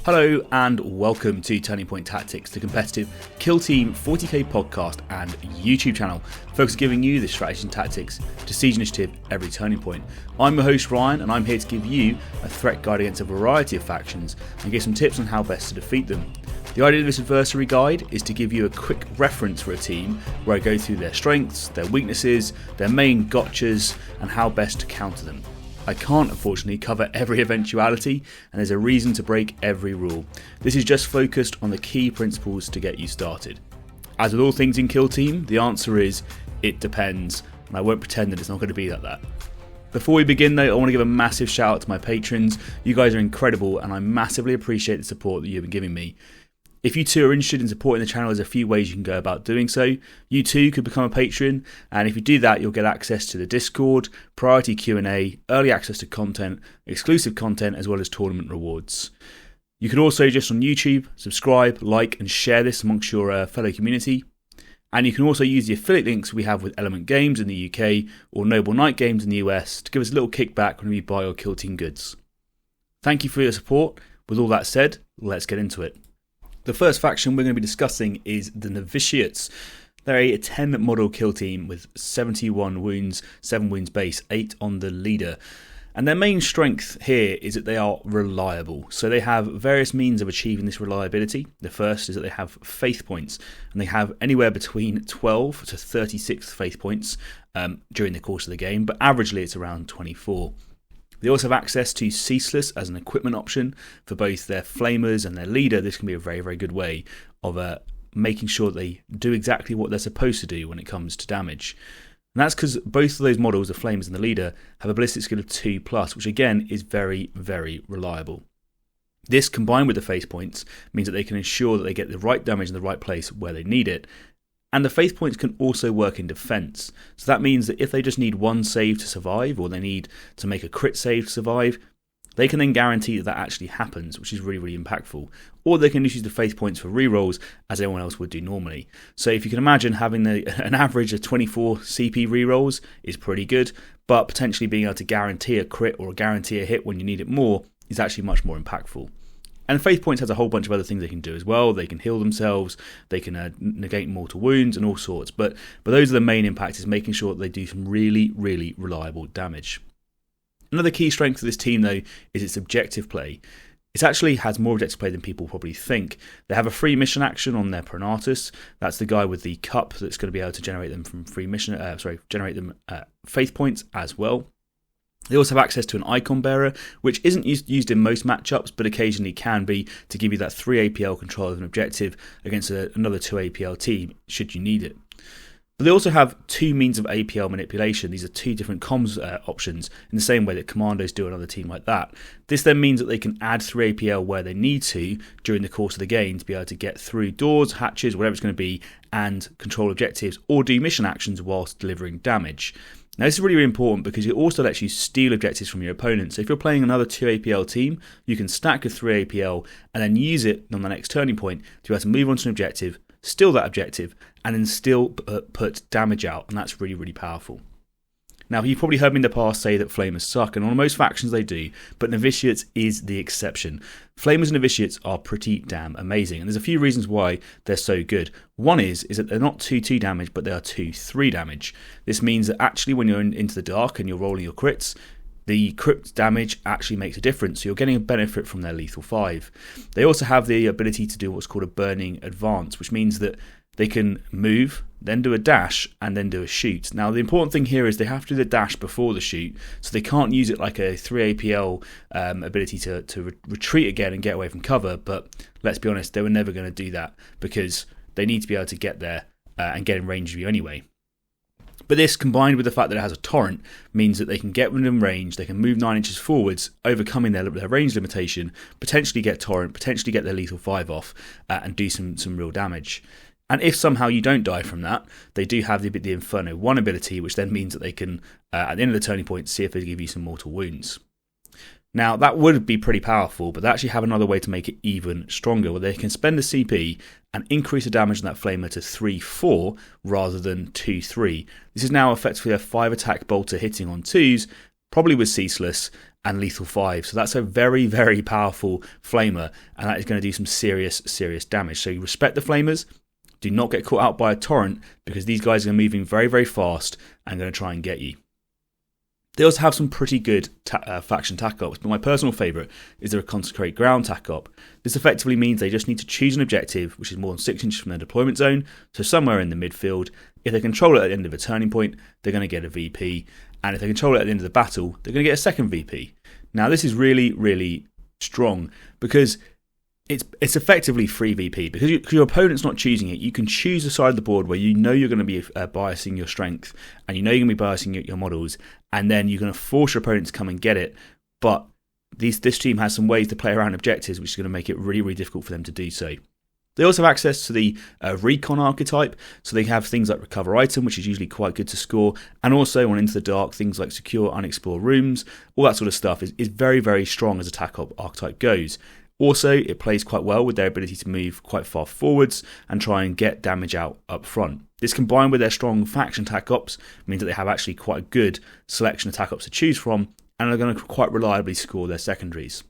Hello and welcome to Turning Point Tactics, the competitive Kill Team 40k podcast and YouTube channel, focused on giving you the strategies and tactics to siege initiative every turning point. I'm your host Ryan, and I'm here to give you a threat guide against a variety of factions and give some tips on how best to defeat them. The idea of this adversary guide is to give you a quick reference for a team where I go through their strengths, their weaknesses, their main gotchas, and how best to counter them. I can't unfortunately cover every eventuality, and there's a reason to break every rule. This is just focused on the key principles to get you started. As with all things in Kill Team, the answer is, it depends, and I won't pretend that it's not going to be like that. Before we begin though, I want to give a massive shout out to my patrons. You guys are incredible, and I massively appreciate the support that you've been giving me. If you too are interested in supporting the channel, there's a few ways you can go about doing so. You too could become a patron, and if you do that, you'll get access to the Discord, priority Q&A, early access to content, exclusive content, as well as tournament rewards. You can also, just on YouTube, subscribe, like, and share this amongst your fellow community. And you can also use the affiliate links we have with Element Games in the UK or Noble Knight Games in the US to give us a little kickback when you buy your Kill Team goods. Thank you for your support. With all that said, let's get into it. The first faction we're going to be discussing is the Novitiates. They're a 10 model kill team with 71 wounds, 7 wounds base, 8 on the leader. And their main strength here is that they are reliable. So they have various means of achieving this reliability. The first is that they have faith points, and they have anywhere between 12 to 36 faith points during the course of the game, but averagely it's around 24. They also have access to Ceaseless as an equipment option for both their flamers and their leader. This can be a very, very good way of making sure they do exactly what they're supposed to do when it comes to damage. And that's because both of those models, the flamers and the leader, have a ballistic skill of 2+, which again is very, very reliable. This, combined with the faith points, means that they can ensure that they get the right damage in the right place where they need it. And the faith points can also work in defense. So that means that if they just need one save to survive, or they need to make a crit save to survive, they can then guarantee that actually happens, which is really, really impactful. Or they can just use the faith points for rerolls as everyone else would do normally. So if you can imagine having an average of 24 CP rerolls is pretty good, but potentially being able to guarantee a crit or guarantee a hit when you need it more is actually much more impactful. And Faith Points has a whole bunch of other things they can do as well. They can heal themselves, they can negate mortal wounds and all sorts. But those are the main impacts, is making sure that they do some really, really reliable damage. Another key strength of this team, though, is its objective play. It actually has more objective play than people probably think. They have a free mission action on their Pronatus. That's the guy with the cup that's going to be able to generate them from faith points as well. They also have access to an icon bearer, which isn't used in most matchups, but occasionally can be, to give you that 3 APL control of an objective against another 2 APL team, should you need it. But they also have 2 means of APL manipulation. These are 2 different comms options, in the same way that commandos do on another team like that. This then means that they can add 3 APL where they need to during the course of the game to be able to get through doors, hatches, whatever it's going to be, and control objectives or do mission actions whilst delivering damage. Now this is really, really important because it also lets you steal objectives from your opponent. So if you're playing another 2 APL team, you can stack a 3 APL and then use it on the next turning point to be able to move on to an objective, steal that objective, and then still put damage out, and that's really, really powerful. Now, you've probably heard me in the past say that Flamers suck, and on most factions they do, but Novitiates is the exception. Flamers and Novitiates are pretty damn amazing, and there's a few reasons why they're so good. One is that they're not 2-2 damage, but they are 2-3 damage. This means that actually when you're into the dark and you're rolling your crits, the crit damage actually makes a difference, so you're getting a benefit from their lethal 5. They also have the ability to do what's called a burning advance, which means that they can move, then do a dash, and then do a shoot. Now, the important thing here is they have to do the dash before the shoot, so they can't use it like a 3 APL ability to retreat again and get away from cover, but let's be honest, they were never going to do that because they need to be able to get there and get in range of you anyway. But this, combined with the fact that it has a torrent, means that they can get within range, they can move 9 inches forwards, overcoming their range limitation, potentially get torrent, potentially get their lethal 5 off, and do some real damage. And if somehow you don't die from that, they do have the Inferno 1 ability, which then means that they can, at the end of the turning point, see if they give you some mortal wounds. Now, that would be pretty powerful, but they actually have another way to make it even stronger, where they can spend the CP and increase the damage on that flamer to 3-4 rather than 2-3. This is now effectively a 5 attack bolter hitting on 2s, probably with Ceaseless, and lethal 5. So that's a very, very powerful flamer, and that is going to do some serious damage. So you respect the flamers. Do not get caught out by a torrent, because these guys are moving very, very fast and going to try and get you. They also have some pretty good faction tack-ups, but my personal favourite is their Consecrate Ground tack-up. This effectively means they just need to choose an objective which is more than 6 inches from their deployment zone, so somewhere in the midfield. If they control it at the end of a turning point, they're going to get a VP, and if they control it at the end of the battle, they're going to get a second VP. Now this is really, really strong, because it's effectively free VP, because your opponent's not choosing it. You can choose the side of the board where you know you're going to be biasing your strength, and you know you're going to be biasing your models, and then you're going to force your opponent to come and get it. But this team has some ways to play around objectives, which is going to make it really, really difficult for them to do so. They also have access to the recon archetype, so they have things like recover item, which is usually quite good to score, and also on Into the Dark, things like secure unexplored rooms, all that sort of stuff is very, very strong as attack archetype goes. Also, it plays quite well with their ability to move quite far forwards and try and get damage out up front. This, combined with their strong faction attack ops, means that they have actually quite a good selection of attack ops to choose from, and are going to quite reliably score their secondaries.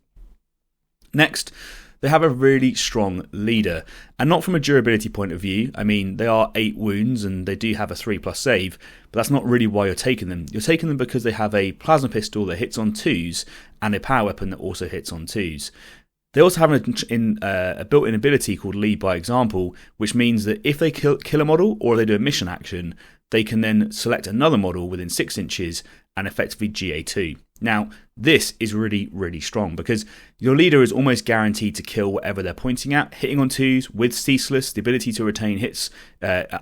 Next, they have a really strong leader, and not from a durability point of view. I mean, they are 8 wounds and they do have a 3+ save, but that's not really why you're taking them. You're taking them because they have a plasma pistol that hits on 2s and a power weapon that also hits on 2s. They also have a built-in ability called Lead by Example, which means that if they kill a model or they do a mission action, they can then select another model within 6 inches and effectively GA2. Now, this is really, really strong, because your leader is almost guaranteed to kill whatever they're pointing at, hitting on 2s with Ceaseless, the ability to retain hits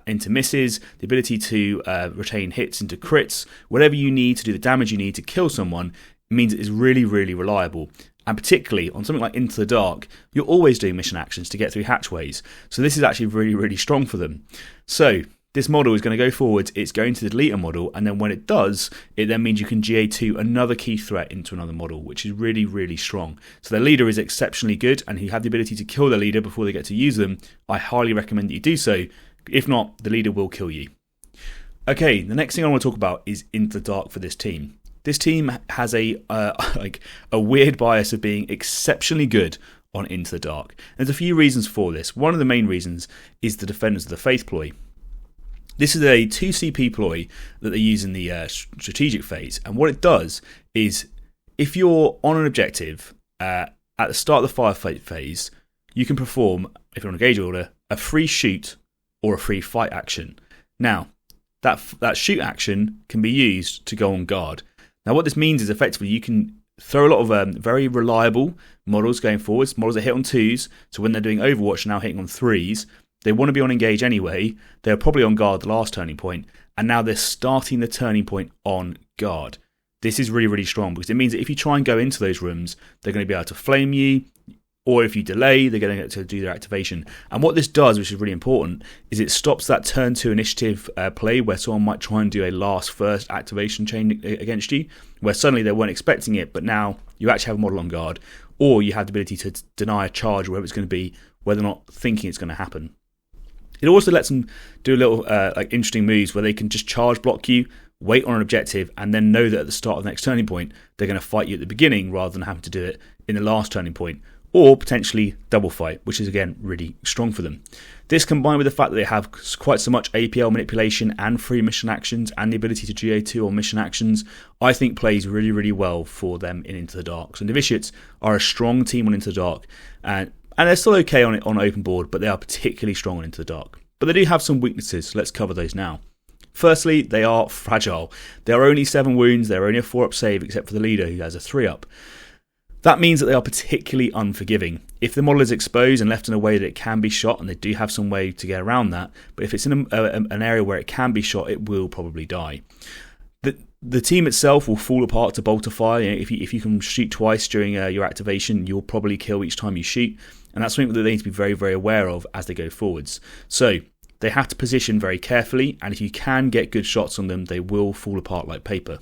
into misses, the ability to retain hits into crits. Whatever you need to do the damage you need to kill someone means it is really, really reliable. And particularly on something like Into the Dark, you're always doing mission actions to get through hatchways. So this is actually really, really strong for them. So this model is going to go forwards, it's going to delete a model, and then when it does, it then means you can GA2 another key threat into another model, which is really, really strong. So their leader is exceptionally good, and if you have the ability to kill their leader before they get to use them, I highly recommend that you do so. If not, the leader will kill you. Okay, the next thing I want to talk about is Into the Dark for this team. This team has a weird bias of being exceptionally good on Into the Dark. There's a few reasons for this. One of the main reasons is the Defenders of the Faith ploy. This is a 2 CP ploy that they use in the strategic phase, and what it does is, if you're on an objective at the start of the firefight phase, you can perform, if you're on a engage order, a free shoot or a free fight action. Now, that shoot action can be used to go on guard. Now, what this means is effectively you can throw a lot of very reliable models going forwards, models that hit on 2s, so when they're doing Overwatch now hitting on 3s, they want to be on engage anyway, they're probably on guard the last turning point, and now they're starting the turning point on guard. This is really, really strong, because it means that if you try and go into those rooms, they're going to be able to flame you, or if you delay, they're going to get to do their activation. And what this does, which is really important, is it stops that turn 2 initiative play where someone might try and do a first activation chain against you, where suddenly they weren't expecting it, but now you actually have a model on guard, or you have the ability to deny a charge, wherever it's going to be, where they're not thinking it's going to happen. It also lets them do a little interesting moves where they can just charge block you, wait on an objective, and then know that at the start of the next turning point, they're going to fight you at the beginning rather than having to do it in the last turning point, or potentially double fight, which is again really strong for them. This, combined with the fact that they have quite so much APL manipulation and free mission actions and the ability to GA2 on mission actions, I think plays really, really well for them in Into the Dark. So Novitiates are a strong team on Into the Dark, and they're still okay on open board, but they are particularly strong on Into the Dark. But they do have some weaknesses, so let's cover those now. Firstly, they are fragile. They are only 7 wounds, they're only a 4-up save except for the leader who has a 3-up. That means that they are particularly unforgiving. If the model is exposed and left in a way that it can be shot, and they do have some way to get around that, but if it's in an area where it can be shot, it will probably die. The team itself will fall apart to bolter fire. If you can shoot twice during your activation, you'll probably kill each time you shoot, and that's something that they need to be very, very aware of as they go forwards. So they have to position very carefully, and if you can get good shots on them, they will fall apart like paper.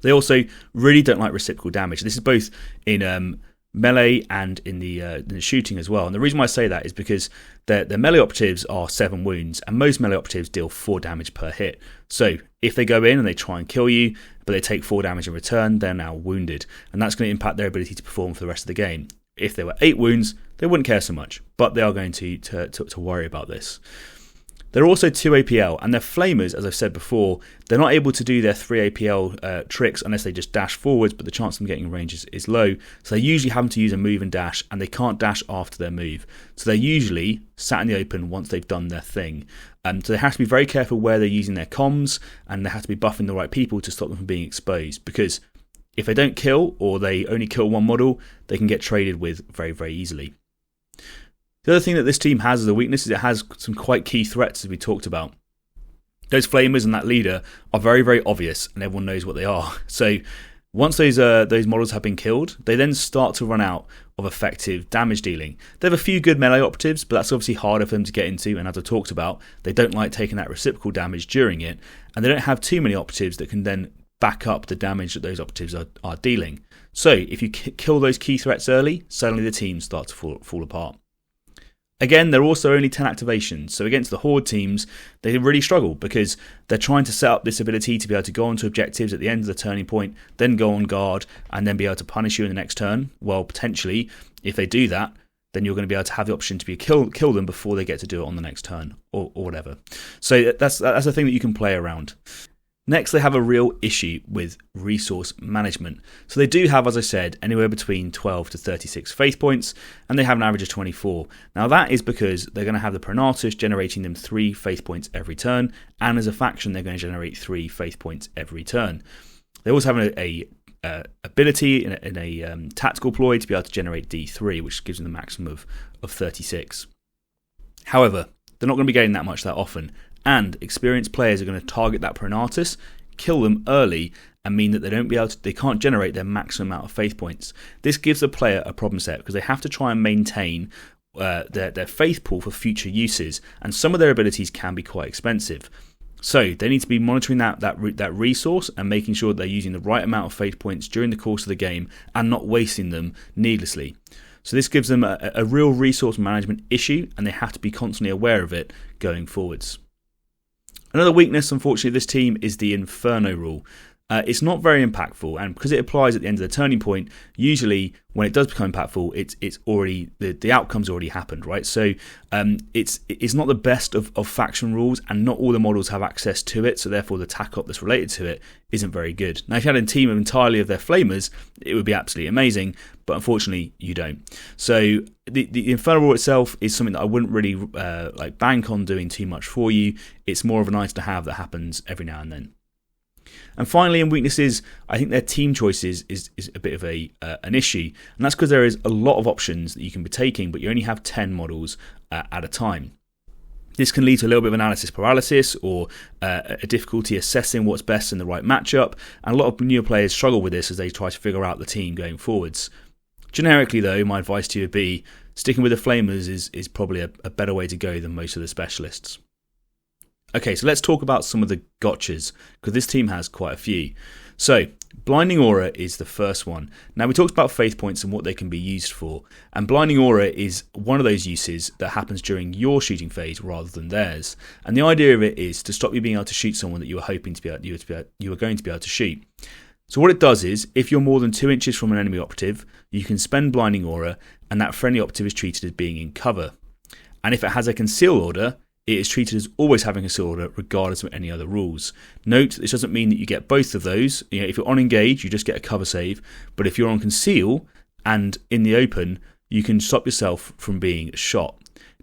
They also really don't like reciprocal damage. This is both in melee and in the shooting as well. And the reason why I say that is because the melee operatives are 7 wounds, and most melee operatives deal 4 damage per hit. So if they go in and they try and kill you, but they take 4 damage in return, they're now wounded, and that's going to impact their ability to perform for the rest of the game. If they were 8 wounds, they wouldn't care so much, but they are going to worry about this. They're also 2 APL, and they're flamers, as I've said before. They're not able to do their 3 APL tricks unless they just dash forwards, but the chance of them getting range is low. So they usually have to use a move and dash, and they can't dash after their move. So they're usually sat in the open once they've done their thing. So they have to be very careful where they're using their comms, and they have to be buffing the right people to stop them from being exposed, because if they don't kill, or they only kill one model, they can get traded with very, very easily. The other thing that this team has as a weakness is it has some quite key threats, as we talked about. Those flamers and that leader are very, very obvious, and everyone knows what they are. So once those models have been killed, they then start to run out of effective damage dealing. They have a few good melee operatives, but that's obviously harder for them to get into, and as I talked about, they don't like taking that reciprocal damage during it, and they don't have too many operatives that can then back up the damage that those operatives are dealing. So if you kill those key threats early, suddenly the team starts to fall apart. Again, they're also only 10 activations, so against the Horde teams, they really struggle because they're trying to set up this ability to be able to go onto objectives at the end of the turning point, then go on guard, and then be able to punish you in the next turn. Well, potentially, if they do that, then you're going to be able to have the option to kill them before they get to do it on the next turn, or whatever. So that's a thing that you can play around. Next, they have a real issue with resource management. So they do have, as I said, anywhere between 12 to 36 faith points, and they have an average of 24. Now that is because they're going to have the Pronatus generating them 3 faith points every turn, and as a faction they're going to generate 3 faith points every turn. They also have a ability in a tactical ploy to be able to generate D3, which gives them the maximum of 36. However, they're not going to be getting that much that often, and experienced players are going to target that Pronatus, kill them early, and mean that they can't generate their maximum amount of faith points. This gives the player a problem set because they have to try and maintain their faith pool for future uses, and some of their abilities can be quite expensive. So they need to be monitoring that resource and making sure that they're using the right amount of faith points during the course of the game and not wasting them needlessly. So this gives them a real resource management issue, and they have to be constantly aware of it going forwards. Another weakness, unfortunately, of this team is the Inferno rule. It's not very impactful, and because it applies at the end of the turning point, usually when it does become impactful, it's already the outcome's already happened, right? So it's not the best of faction rules, and not all the models have access to it. So therefore, the tack-up that's related to it isn't very good. Now, if you had a team entirely of their flamers, it would be absolutely amazing, but unfortunately, you don't. So the Inferno rule itself is something that I wouldn't really bank on doing too much for you. It's more of a nice to have that happens every now and then. And finally, in weaknesses, I think their team choices is a bit of an issue, and that's because there is a lot of options that you can be taking, but you only have 10 models at a time. This can lead to a little bit of analysis paralysis, or a difficulty assessing what's best in the right matchup, and a lot of newer players struggle with this as they try to figure out the team going forwards. Generically though, my advice to you would be sticking with the Flamers is probably a better way to go than most of the specialists. Okay, so let's talk about some of the gotchas, because this team has quite a few. So, Blinding Aura is the first one. Now, we talked about faith points and what they can be used for, and Blinding Aura is one of those uses that happens during your shooting phase rather than theirs. And the idea of it is to stop you being able to shoot someone that you were hoping to you were going to be able to shoot. So what it does is, if you're more than 2 inches from an enemy operative, you can spend Blinding Aura, and that friendly operative is treated as being in cover. And if it has a conceal order, it is treated as always having a conceal order regardless of any other rules. Note, this doesn't mean that you get both of those. If you're on engage, you just get a cover save, but if you're on conceal and in the open, you can stop yourself from being shot.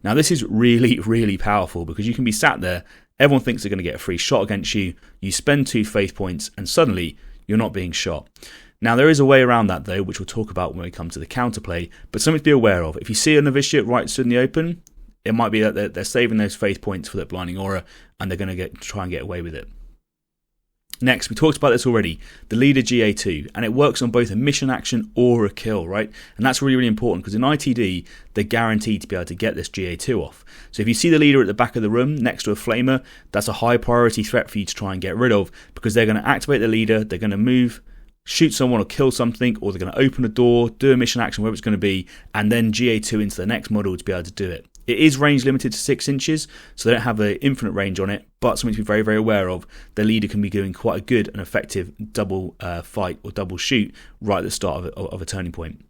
Now this is really, really powerful, because you can be sat there, everyone thinks they're going to get a free shot against you, you spend 2 faith points, and suddenly you're not being shot. Now there is a way around that though, which we'll talk about when we come to the counterplay, but something to be aware of. If you see a Novitiate right stood in the open, it might be that they're saving those faith points for that Blinding Aura, and they're going to try and get away with it. Next, we talked about this already, the leader GA2, and it works on both a mission action or a kill, right? And that's really, really important, because in ITD, they're guaranteed to be able to get this GA2 off. So if you see the leader at the back of the room next to a flamer, that's a high priority threat for you to try and get rid of, because they're going to activate the leader, they're going to move shoot someone or kill something, or they're going to open a door, do a mission action, wherever it's going to be, and then GA2 into the next model to be able to do it. It is range limited to 6 inches, so they don't have an infinite range on it, but something to be very, very aware of. The leader can be doing quite a good and effective double fight or double shoot right at the start of a turning point.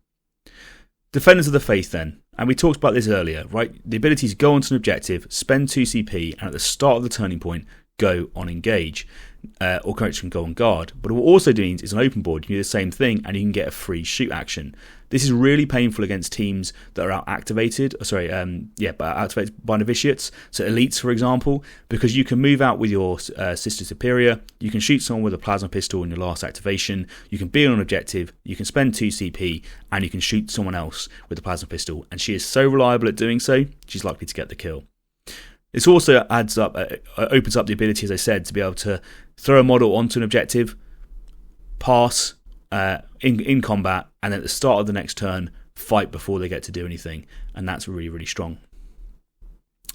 Defenders of the Faith then, and we talked about this earlier, right? The ability to go onto an objective, spend 2 CP, and at the start of the turning point, go on engage. Or characters can go on guard. But what it also means is an open board, you can do the same thing and you can get a free shoot action. This is really painful against teams that are activated by Novitiates, so elites for example, because you can move out with your sister superior, you can shoot someone with a plasma pistol in your last activation, you can be on an objective, you can spend 2 CP, and you can shoot someone else with a plasma pistol, and she is so reliable at doing so, she's likely to get the kill. This also opens up the ability, as I said, to be able to throw a model onto an objective, pass in combat, and at the start of the next turn, fight before they get to do anything. And that's really, really strong.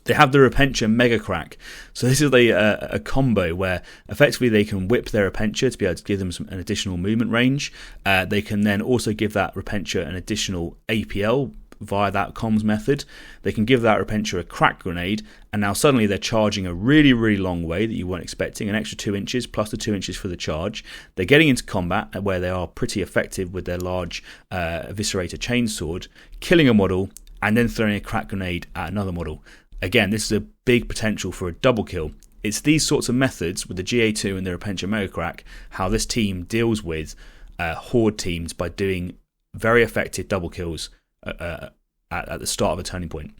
They have the Repentia Mega Crack. So this is a combo where effectively they can whip their Repentia to be able to give them an additional movement range. They can then also give that Repentia an additional APL via that comms method. They can give that Repentia a crack grenade, and now suddenly they're charging a really, really long way that you weren't expecting, an extra 2 inches plus the 2 inches for the charge. They're getting into combat where they are pretty effective with their large Eviscerator chainsword, killing a model and then throwing a crack grenade at another model. Again, this is a big potential for a double kill. It's these sorts of methods with the GA2 and the Repentia Mega Crack, how this team deals with horde teams by doing very effective double kills at the start of a turning point.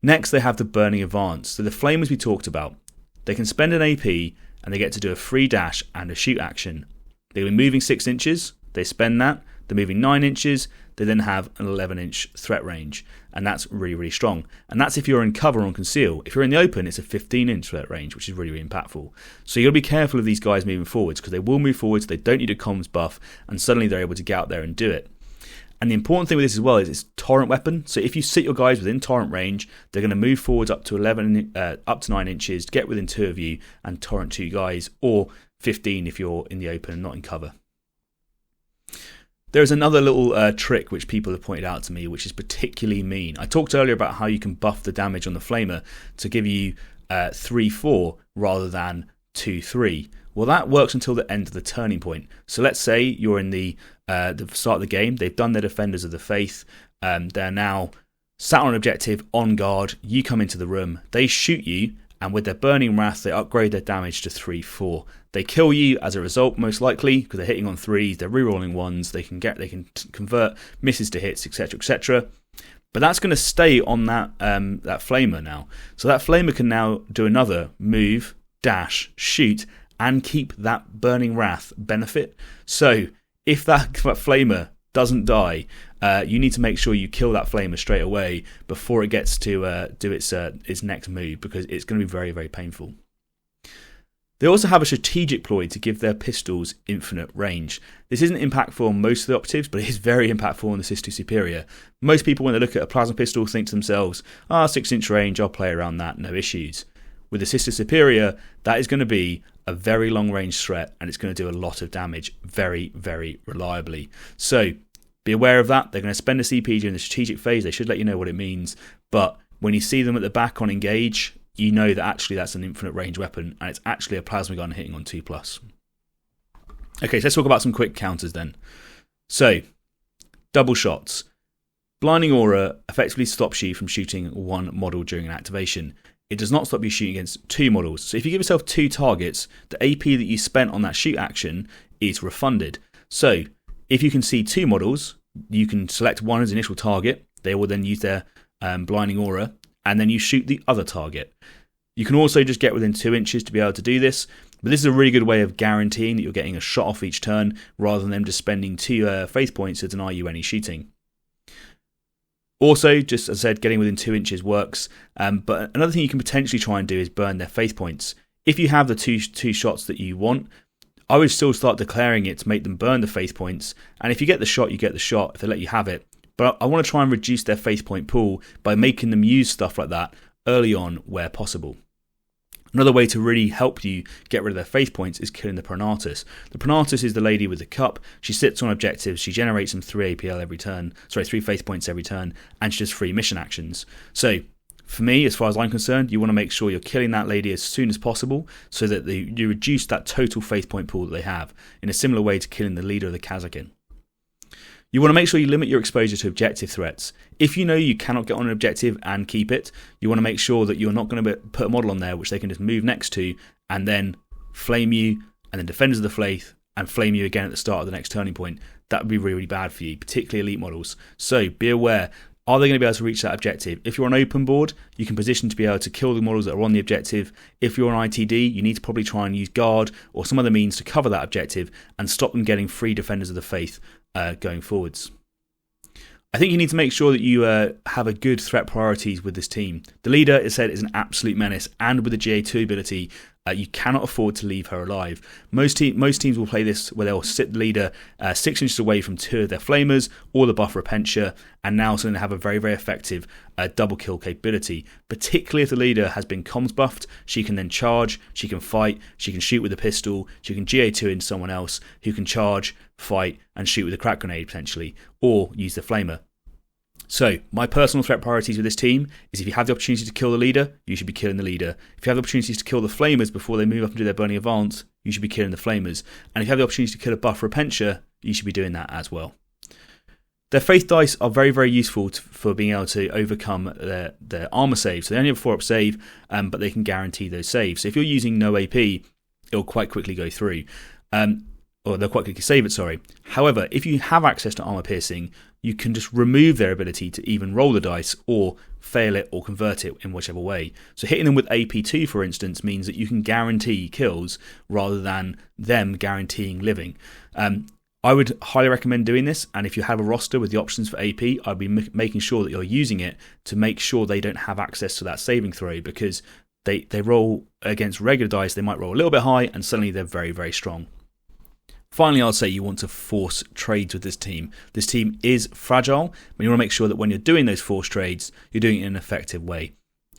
Next, they have the Burning Advance. So the Flamers we talked about, they can spend an AP and they get to do a free dash and a shoot action. They'll be moving 6 inches, they spend that, they're moving 9 inches, they then have an 11-inch threat range, and that's really, really strong. And that's if you're in cover or conceal. If you're in the open, it's a 15-inch threat range, which is really, really impactful. So you've got to be careful of these guys moving forwards, because they will move forwards, they don't need a comms buff, and suddenly they're able to get out there and do it. And the important thing with this as well is it's torrent weapon. So if you sit your guys within torrent range, they're going to move forwards up to 9 inches, get within 2 of you, and torrent 2 guys, or 15 if you're in the open and not in cover. There's another little trick which people have pointed out to me, which is particularly mean. I talked earlier about how you can buff the damage on the Flamer to give you 3-4 rather than 2-3. Well, that works until the end of the turning point. So let's say you're in the start of the game. They've done their Defenders of the Faith. They're now sat on an objective, on guard. You come into the room. They shoot you, and with their Burning Wrath, they upgrade their damage to 3-4. They kill you as a result, most likely, because they're hitting on 3s. They're rerolling 1s. They can convert misses to hits, etc., etc. But that's going to stay on that Flamer now. So that Flamer can now do another move, dash, shoot, and keep that Burning Wrath benefit. So if that Flamer doesn't die, you need to make sure you kill that Flamer straight away before it gets to do its next move, because it's going to be very, very painful. They also have a strategic ploy to give their pistols infinite range. This isn't impactful on most of the operatives, but it is very impactful on the Sister Superior. Most people, when they look at a plasma pistol, think to themselves, 6-inch range, I'll play around that, no issues. With the Sister Superior, that is going to be a very long range threat, and it's going to do a lot of damage very, very reliably. So be aware of that. They're going to spend a CP during the strategic phase. They should let you know what it means. But when you see them at the back on engage, you know that actually that's an infinite range weapon, and it's actually a plasma gun hitting on 2+. Okay, so let's talk about some quick counters then. So, double shots. Blinding Aura effectively stops you from shooting one model during an activation. It does not stop you shooting against 2 models. So if you give yourself 2 targets, the AP that you spent on that shoot action is refunded. So if you can see 2 models, you can select one as initial target. They will then use their Blinding Aura, and then you shoot the other target. You can also just get within 2 inches to be able to do this, but this is a really good way of guaranteeing that you're getting a shot off each turn, rather than them just spending 2 faith points to deny you any shooting. Also, just as I said, getting within 2 inches works, but another thing you can potentially try and do is burn their faith points. If you have the two shots that you want, I would still start declaring it to make them burn the faith points, and if you get the shot, you get the shot, if they let you have it. But I want to try and reduce their faith point pool by making them use stuff like that early on where possible. Another way to really help you get rid of their faith points is killing the Pronatus. The Pronatus is the lady with the cup. She sits on objectives, she generates some 3 APL every turn, 3 faith points every turn, and she does 3 mission actions. So, for me, as far as I'm concerned, you want to make sure you're killing that lady as soon as possible so that you reduce that total faith point pool that they have, in a similar way to killing the leader of the Kazakin. You want to make sure you limit your exposure to objective threats. If you know you cannot get on an objective and keep it, you want to make sure that you're not going to put a model on there which they can just move next to and then flame you, and then Defenders of the Faith and flame you again at the start of the next turning point. That would be really, really bad for you, particularly elite models. So be aware, are they going to be able to reach that objective? If you're on open board, you can position to be able to kill the models that are on the objective. If you're on ITD, you need to probably try and use guard or some other means to cover that objective and stop them getting free Defenders of the Faith going forwards. I think you need to make sure that you have a good threat priorities with this team. The leader, as said, is an absolute menace, and with the GA2 ability, you cannot afford to leave her alive. Most teams will play this where they'll sit the leader 6 inches away from 2 of their flamers or the buffer Repentia, and now suddenly they have a very, very effective double kill capability. Particularly if the leader has been comms buffed, she can then charge, she can fight, she can shoot with a pistol, she can GA2 in someone else who can charge, fight, and shoot with a crack grenade potentially, or use the flamer. So, my personal threat priorities with this team is if you have the opportunity to kill the leader, you should be killing the leader. If you have the opportunities to kill the flamers before they move up and do their burning advance, you should be killing the flamers. And if you have the opportunity to kill a buff Repentia, you should be doing that as well. Their faith dice are very, very useful for being able to overcome their armor saves. So they only have a 4-up save, but they can guarantee those saves. So if you're using no AP, it'll quite quickly go through. Or they'll quite quickly save it, sorry. However, if you have access to armor piercing, you can just remove their ability to even roll the dice or fail it or convert it in whichever way. So hitting them with AP2, for instance, means that you can guarantee kills rather than them guaranteeing living. I would highly recommend doing this, and if you have a roster with the options for AP, I'd be making sure that you're using it to make sure they don't have access to that saving throw, because they roll against regular dice, they might roll a little bit high, and suddenly they're very, very strong. Finally, I'll say you want to force trades with this team. This team is fragile, but you want to make sure that when you're doing those force trades, you're doing it in an effective way.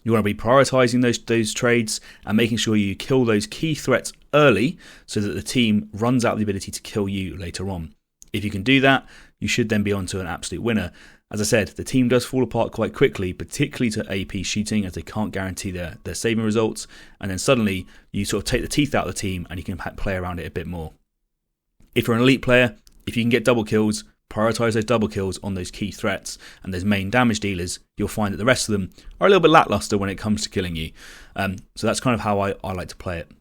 You want to be prioritising those trades and making sure you kill those key threats early so that the team runs out the ability to kill you later on. If you can do that, you should then be on to an absolute winner. As I said, the team does fall apart quite quickly, particularly to AP shooting, as they can't guarantee their saving results, and then suddenly you sort of take the teeth out of the team and you can play around it a bit more. If you're an elite player, if you can get double kills, prioritise those double kills on those key threats and those main damage dealers, you'll find that the rest of them are a little bit lackluster when it comes to killing you. So that's kind of how I like to play it.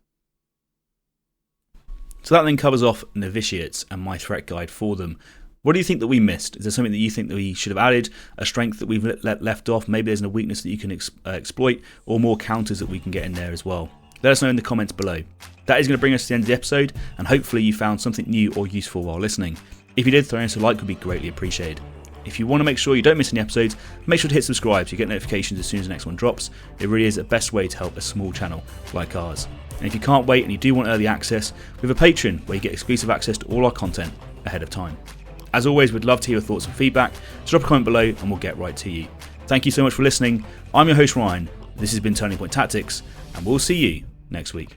So that then covers off Novitiates and my threat guide for them. What do you think that we missed? Is there something that you think that we should have added, a strength that we've left off? Maybe there's a weakness that you can exploit, or more counters that we can get in there as well. Let us know in the comments below. That is going to bring us to the end of the episode, and hopefully you found something new or useful while listening. If you did, throwing us a like would be greatly appreciated. If you want to make sure you don't miss any episodes, make sure to hit subscribe so you get notifications as soon as the next one drops. It really is the best way to help a small channel like ours. And if you can't wait and you do want early access, we have a Patreon where you get exclusive access to all our content ahead of time. As always, we'd love to hear your thoughts and feedback, so drop a comment below and we'll get right to you. Thank you so much for listening. I'm your host Ryan, this has been Turning Point Tactics, and we'll see you next week.